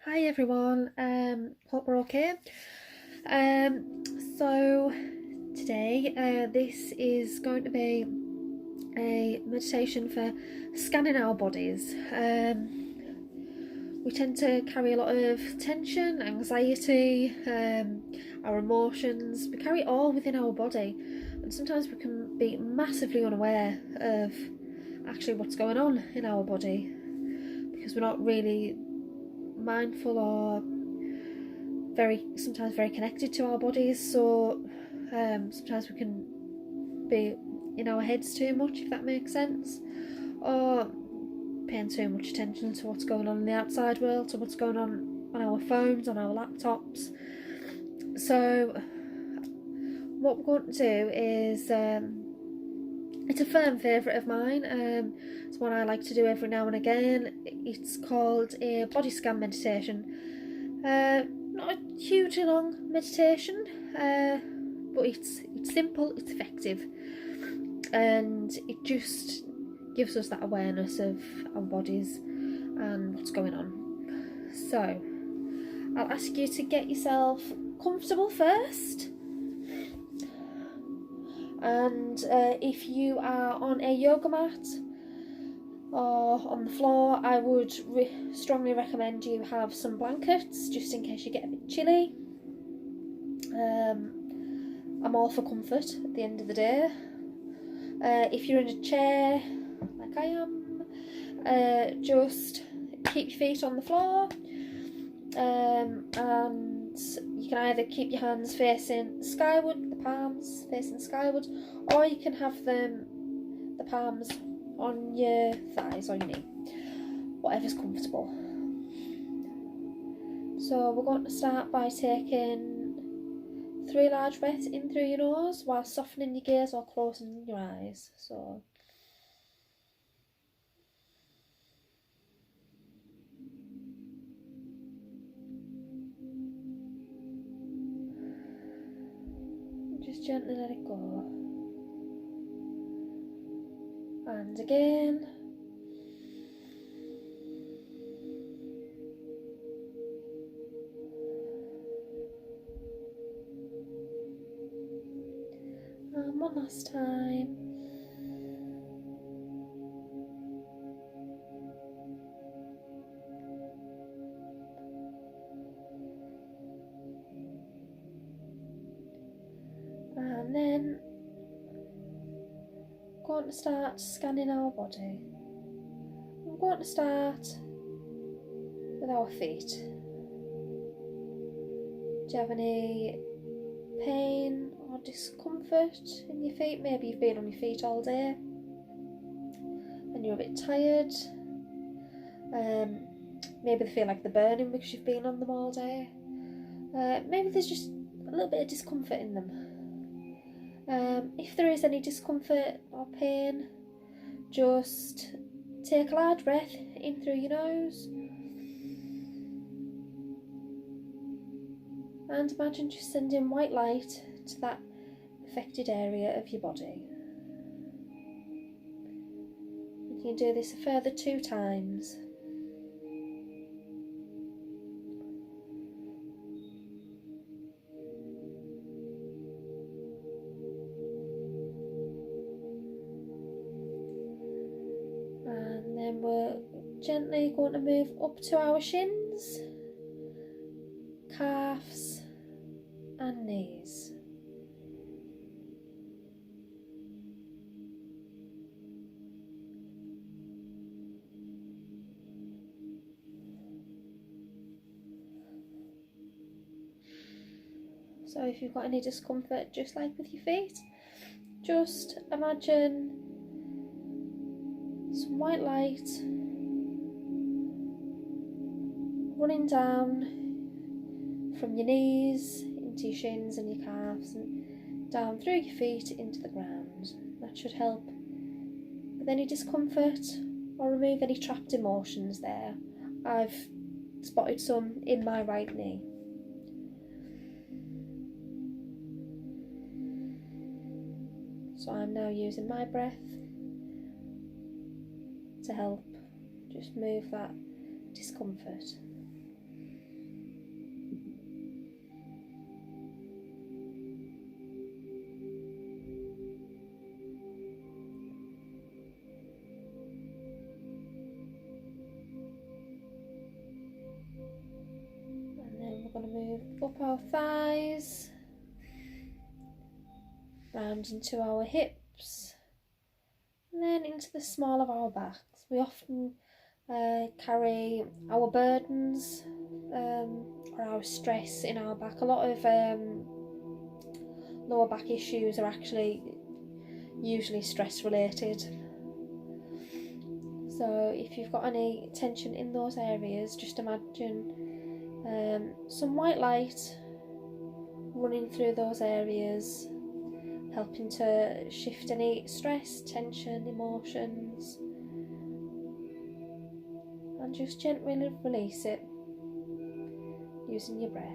Hi everyone, hope we're okay. So today this is going to be a meditation for scanning our bodies. We tend to carry a lot of tension, anxiety, our emotions. We carry it all within our body, and sometimes we can be massively unaware of actually what's going on in our body because we're not really mindful or sometimes very connected to our bodies. So sometimes we can be in our heads too much, if that makes sense, or paying too much attention to what's going on in the outside world, to what's going on our phones, on our laptops. So what we're going to do is it's a firm favourite of mine. It's one I like to do every now and again. It's called a body scan meditation. Not a hugely long meditation, but it's simple, it's effective, and it just gives us that awareness of our bodies and what's going on. So I'll ask you to get yourself comfortable first, and if you are on a yoga mat or on the floor, I would strongly recommend you have some blankets just in case you get a bit chilly. I'm all for comfort at the end of the day. If you're in a chair like I am, just keep your feet on the floor, and you can either keep your hands facing skyward, the palms facing skyward, or you can have the palms on your thighs or your knee, whatever's comfortable. So we're going to start by taking 3 large breaths in through your nose while softening your gaze or closing your eyes. So just gently let it go. And again. And one last time. And then I'm going to start scanning our body. I'm going to start with our feet. Do you have any pain or discomfort in your feet? Maybe you've been on your feet all day and you're a bit tired. Maybe they feel like they're burning because you've been on them all day. Maybe there's just a little bit of discomfort in them. If there is any discomfort or pain, just take a large breath in through your nose and imagine just sending white light to that affected area of your body. You can do this a further 2 times. And then we're gently going to move up to our shins, calves and knees. So if you've got any discomfort, just like with your feet, just imagine some white light running down from your knees into your shins and your calves and down through your feet into the ground. That should help with any discomfort or remove any trapped emotions there. I've spotted some in my right knee. So I'm now using my breath to help just move that discomfort. we're going to move up our thighs, round into our hips, and then into the small of our backs. We often carry our burdens or our stress in our back. A lot of lower back issues are actually usually stress related. So if you've got any tension in those areas, just imagine some white light running through those areas, helping to shift any stress, tension, emotions, and just gently release it using your breath.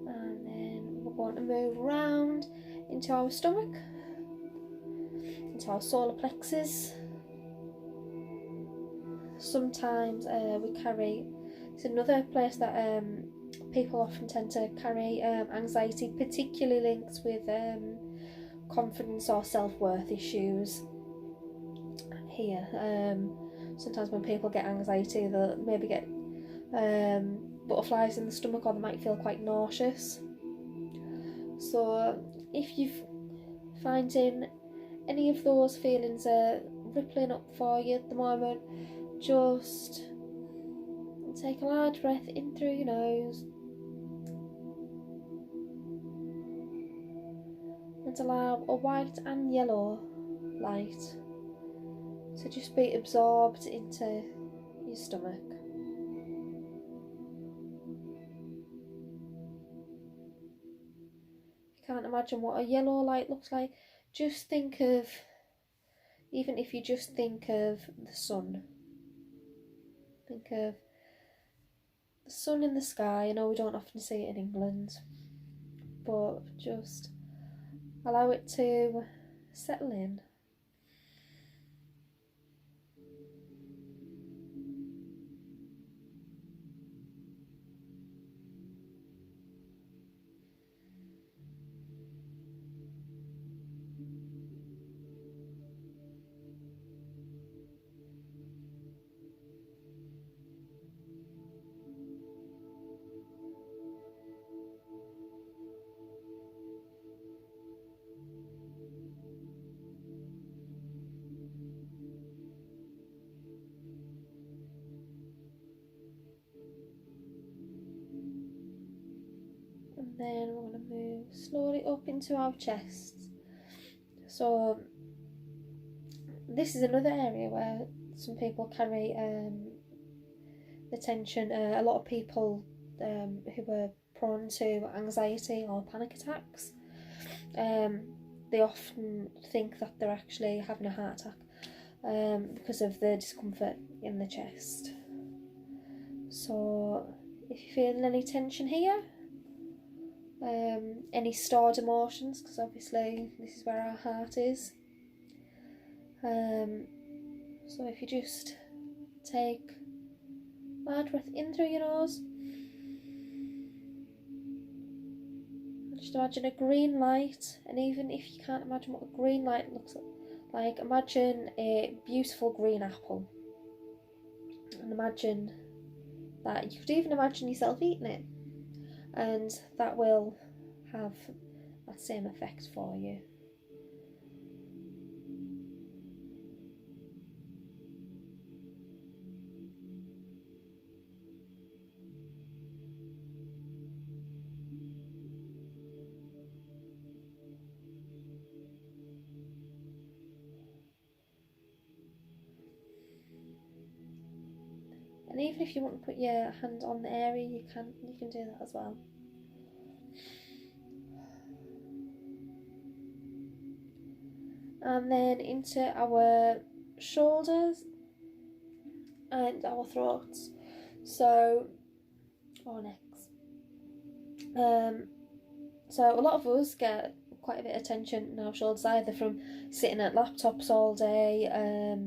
And then we're going to move around into our stomach, into our solar plexus. Sometimes we carry, it's another place that people often tend to carry anxiety, particularly linked with confidence or self-worth issues here. Sometimes when people get anxiety, they'll maybe get butterflies in the stomach, or they might feel quite nauseous. So if you're finding any of those feelings are rippling up for you at the moment, just take a large breath in through your nose and allow a white and yellow light to just be absorbed into your stomach. If you can't imagine what a yellow light looks like, just think of, even if you just think of the sun, think of the sun in the sky. I know we don't often see it in England, but just allow it to settle in. And then we're going to move slowly up into our chest. So this is another area where some people carry the tension. A lot of people who are prone to anxiety or panic attacks, they often think that they're actually having a heart attack because of the discomfort in the chest. So if you're feeling any tension here, any stored emotions, because obviously this is where our heart is, so if you just take a large breath in through your nose, just imagine a green light. And even if you can't imagine what a green light looks like, imagine a beautiful green apple, and imagine that you could even imagine yourself eating it, and that will have that same effect for you. And even if you want to put your hand on the area, you can do that as well. And then into our shoulders and our throats, so our necks. So a lot of us get quite a bit of tension in our shoulders, either from sitting at laptops all day,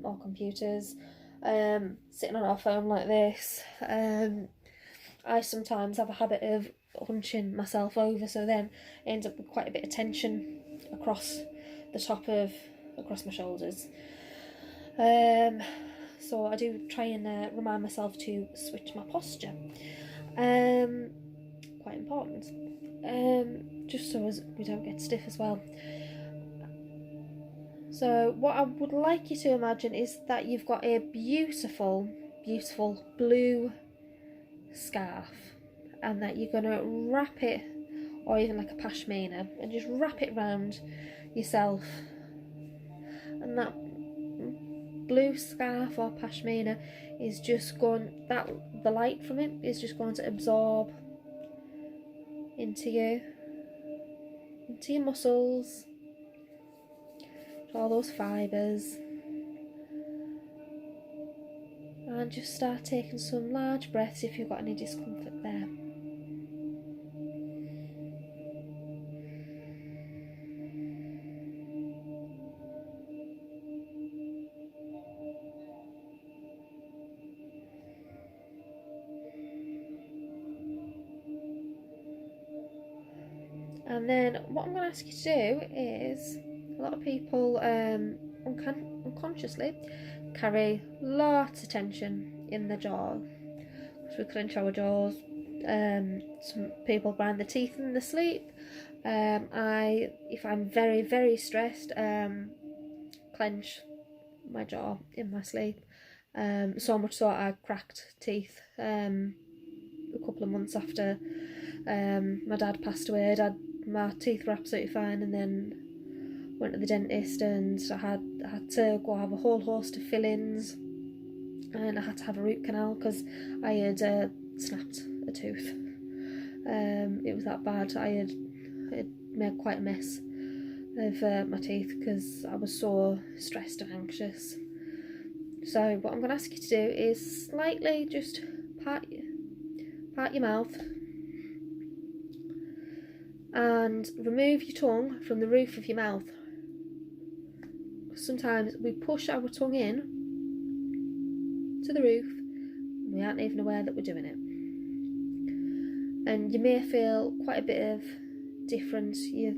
or computers, sitting on our phone like this. I sometimes have a habit of hunching myself over, so then I end up with quite a bit of tension across my shoulders. So I do try and remind myself to switch my posture. Quite important. Just so as we don't get stiff as well. So what I would like you to imagine is that you've got a beautiful, beautiful blue scarf, and that you're going to wrap it, or even like a pashmina, and just wrap it around yourself. And that blue scarf or pashmina is just going, the light from it is just going to absorb into your muscles, all those fibres, and just start taking some large breaths if you've got any discomfort there. And then what I'm going to ask you to do is, a lot of people unconsciously carry lots of tension in the jaw, because we clench our jaws. Some people grind their teeth in their sleep. If I'm very, very stressed, clench my jaw in my sleep. So much so I cracked teeth a couple of months after my dad passed away. My teeth were absolutely fine, and then went to the dentist, and I had to go have a whole host of fillings, and I had to have a root canal because I had snapped a tooth. It was that bad. I had made quite a mess of my teeth because I was so stressed and anxious. So what I'm going to ask you to do is slightly just part your mouth and remove your tongue from the roof of your mouth. Sometimes we push our tongue in to the roof and we aren't even aware that we're doing it. And you may feel quite a bit of difference. You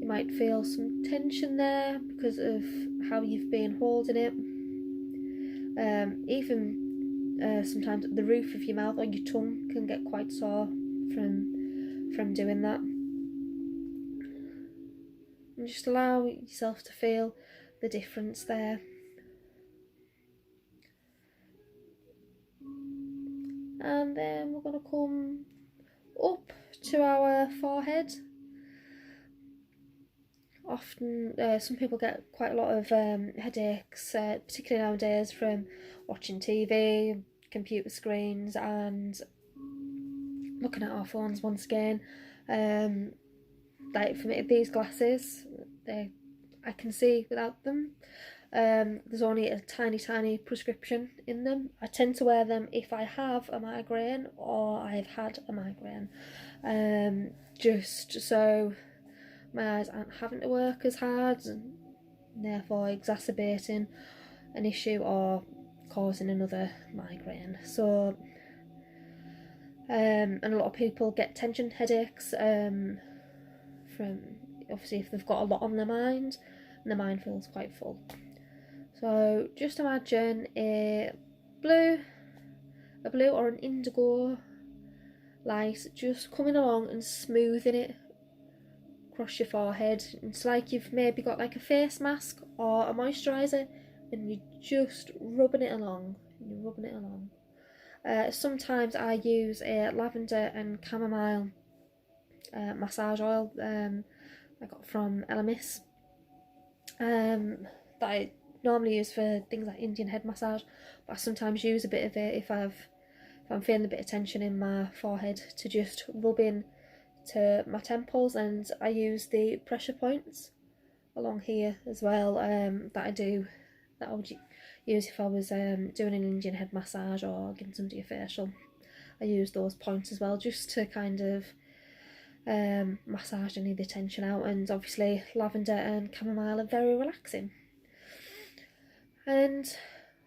might feel some tension there because of how you've been holding it. Even sometimes the roof of your mouth or your tongue can get quite sore from doing that. And just allow yourself to feel the difference there. And then we're going to come up to our forehead. Often some people get quite a lot of headaches, particularly nowadays from watching TV, computer screens, and looking at our phones once again. Like for me, these glasses, I can see without them. There's only a tiny prescription in them. I tend to wear them if I have a migraine or I've had a migraine, just so my eyes aren't having to work as hard and therefore exacerbating an issue or causing another migraine. So and a lot of people get tension headaches from, obviously, if they've got a lot on their mind and their mind feels quite full. So just imagine a blue or an indigo light just coming along and smoothing it across your forehead. It's like you've maybe got like a face mask or a moisturiser and you're just rubbing it along. Sometimes I use a lavender and chamomile massage oil I got from Elamis, that I normally use for things like Indian head massage, but I sometimes use a bit of it if I'm feeling a bit of tension in my forehead, to just rub in to my temples. And I use the pressure points along here as well, that I would use if I was doing an Indian head massage or giving somebody a facial. I use those points as well, just to kind of massage any of the tension out, and obviously lavender and chamomile are very relaxing. And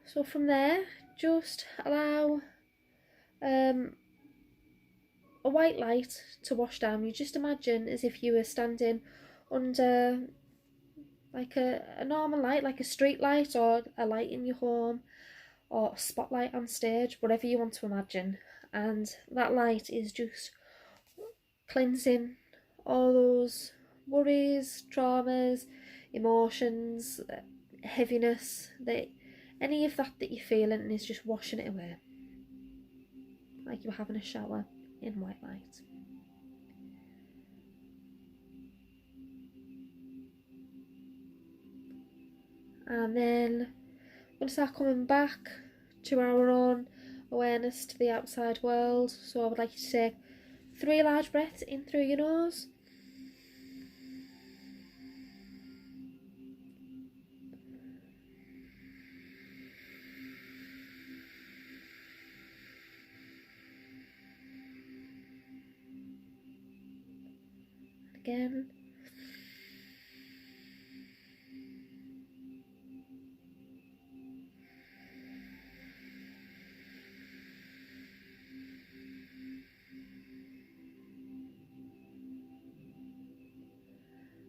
so from there, just allow a white light to wash down. You just imagine as if you were standing under like a normal light, like a street light or a light in your home or a spotlight on stage, whatever you want to imagine. And that light is just cleansing all those worries, traumas, emotions, heaviness, any of that you're feeling, and is just washing it away, like you're having a shower in white light. And then we're going to start coming back to our own awareness to the outside world. So I would like you to take 3 large breaths in through your nose. Again.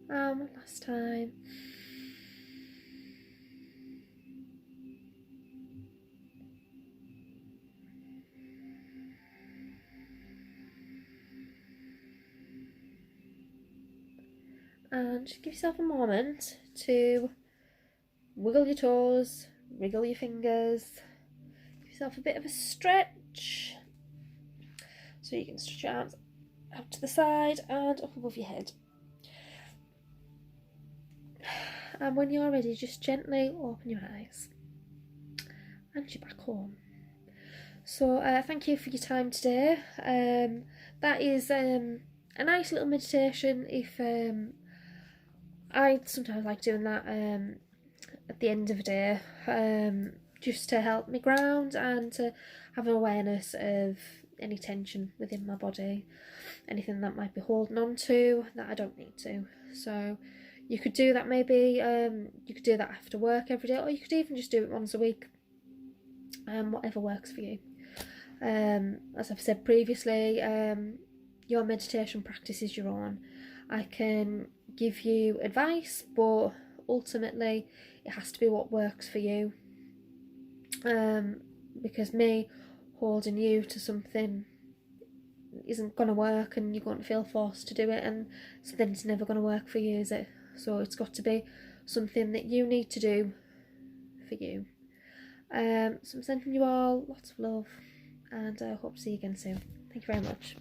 One last time. And just give yourself a moment to wiggle your toes, wriggle your fingers, give yourself a bit of a stretch. So you can stretch your arms out to the side and up above your head. And when you're ready, just gently open your eyes and you're back home. So thank you for your time today. That is a nice little meditation. If I sometimes like doing that at the end of the day, just to help me ground and to have an awareness of any tension within my body, anything that might be holding on to that I don't need to. So you could do that maybe, you could do that after work every day, or you could even just do it once a week, whatever works for you. As I've said previously, your meditation practice is your own. I can give you advice, but ultimately it has to be what works for you. Because me holding you to something isn't going to work, and you're going to feel forced to do it, and so then it's never going to work for you, is it? So it's got to be something that you need to do for you. So I'm sending you all lots of love, and I hope to see you again soon. Thank you very much.